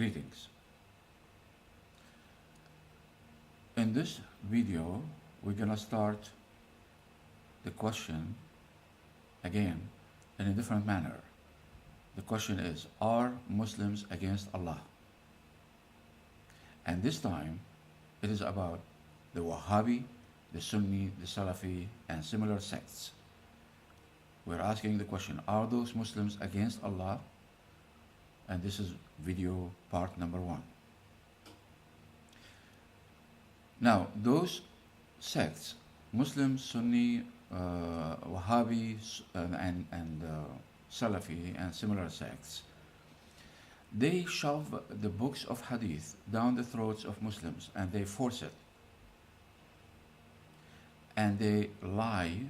Greetings. In this video, we're gonna start the question again in a different manner. The question is, are Muslims against Allah? And this time, it is about the Wahhabi, the Sunni, the Salafi, and similar sects. We're asking the question, are those Muslims against Allah? And this is video part number 1. Now, those sects, Muslim, Sunni, Wahhabi, and Salafi, and similar sects, they shove the books of Hadith down the throats of Muslims and they force it. And they lie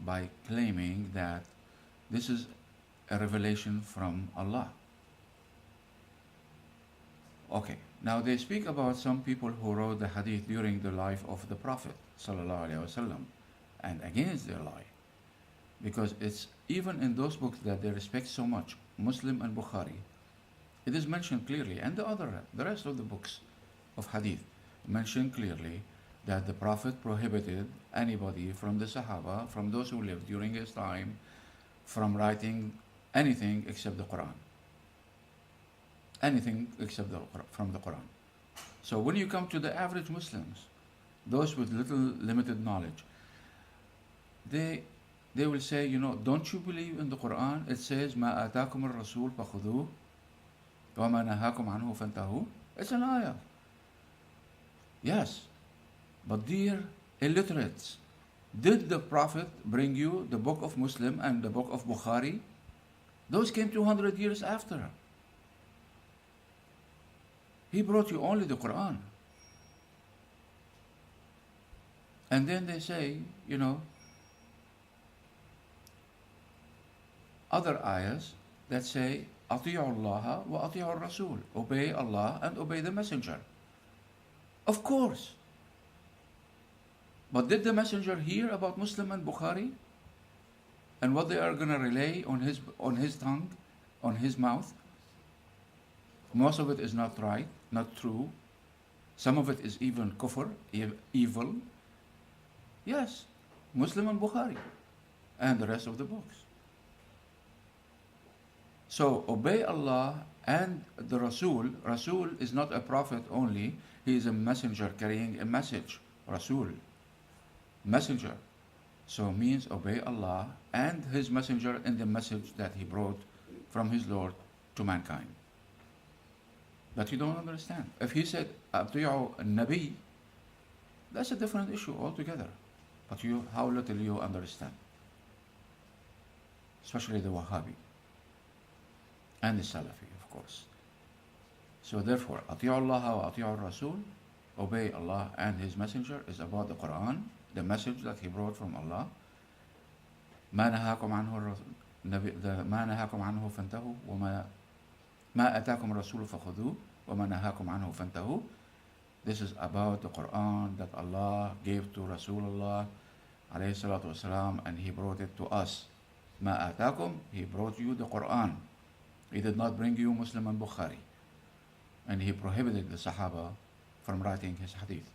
by claiming that this is a revelation from Allah. Okay, now they speak about some people who wrote the Hadith during the life of the Prophet ﷺ, and against their lie, because it's even in those books that they respect so much, Muslim and Bukhari, it is mentioned clearly, and the rest of the books of Hadith mention clearly that the Prophet prohibited anybody from the Sahaba, from those who lived during his time, from writing anything except the Quran. Anything except from the Quran. So when you come to the average Muslims, those with little limited knowledge, they will say, don't you believe in the Quran? It says, مَا آتَاكُمُ الرَّسُولُ فَخُذُوهُ وَمَا نَهَاكُمْ عَنْهُ فَانْتَهُوا. It's an ayah. Yes. But dear illiterates, did the Prophet bring you the book of Muslim and the book of Bukhari? Those came 200 years after. He brought you only the Quran. And then they say, other ayahs that say, أطيعوا الله وأطيعوا الرسول. Obey Allah and obey the Messenger. Of course. But did the Messenger hear about Muslim and Bukhari? And what they are going to relay on his tongue, on his mouth? Most of it is not right, not true. Some of it is even kufr, evil. Yes, Muslim and Bukhari, and the rest of the books. So obey Allah and the Rasul. Rasul is not a prophet only, he is a messenger carrying a message. Rasul, messenger. So means obey Allah and his messenger in the message that he brought from his Lord to mankind. But you don't understand. If he said, أطيعوا النبي, that's a different issue altogether. But how little you understand. Especially the Wahhabi. And the Salafi, of course. So therefore, أطيعوا الله وأطيعوا الرسول, obey Allah and His Messenger, is about the Quran, the message that He brought from Allah. ما نهاكم عنه فانتهوا وما أتاكم الرسول فخذوه وما نهاكم عنه فانتهوا. This is about the Quran that Allah gave to Rasulullah alayhi salatu wasalam, and He brought it to us. ما أتاكم, He brought you the Quran. He did not bring you Muslim and Bukhari. And He prohibited the Sahaba from writing His Hadith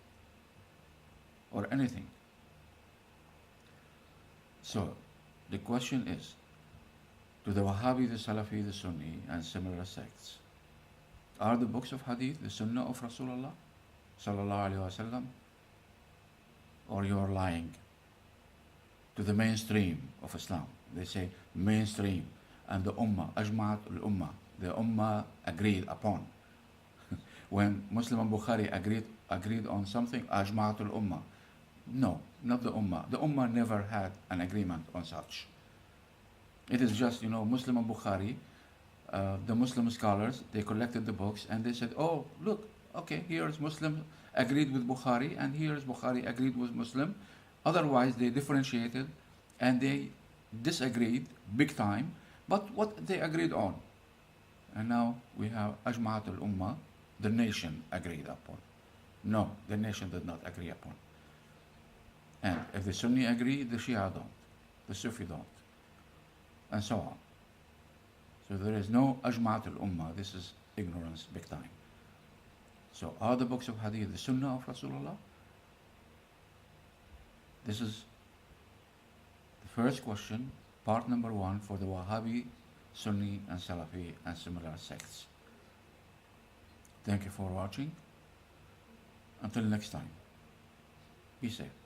or anything. So the question is, to the Wahhabi, the Salafi, the Sunni, and similar sects, are the books of Hadith the Sunnah of Rasulullah sallallahu alaihi wasallam, or you are lying to the mainstream of Islam? They say mainstream, and the Ummah, Ajma'at al-Ummah, the Ummah agreed upon. When Muslim and Bukhari agreed on something, Ajma'at al-Ummah. No, not the Ummah. The Ummah never had an agreement on such. It is just, Muslim and Bukhari, the Muslim scholars, they collected the books and they said, oh, look, okay, here's Muslim agreed with Bukhari and here's Bukhari agreed with Muslim. Otherwise, they differentiated and they disagreed big time, but what they agreed on. And now we have Ajma'at al-Ummah, the nation agreed upon. No, the nation did not agree upon. And if the Sunni agree, the Shia don't, the Sufi don't, and so on. So there is no Ajma'at al-Ummah. This is ignorance big time. So are the books of hadith the sunnah of Rasulullah? This is the first question, part number 1 for the Wahhabi, Sunni and Salafi and similar sects. Thank you for watching. Until next time, be safe.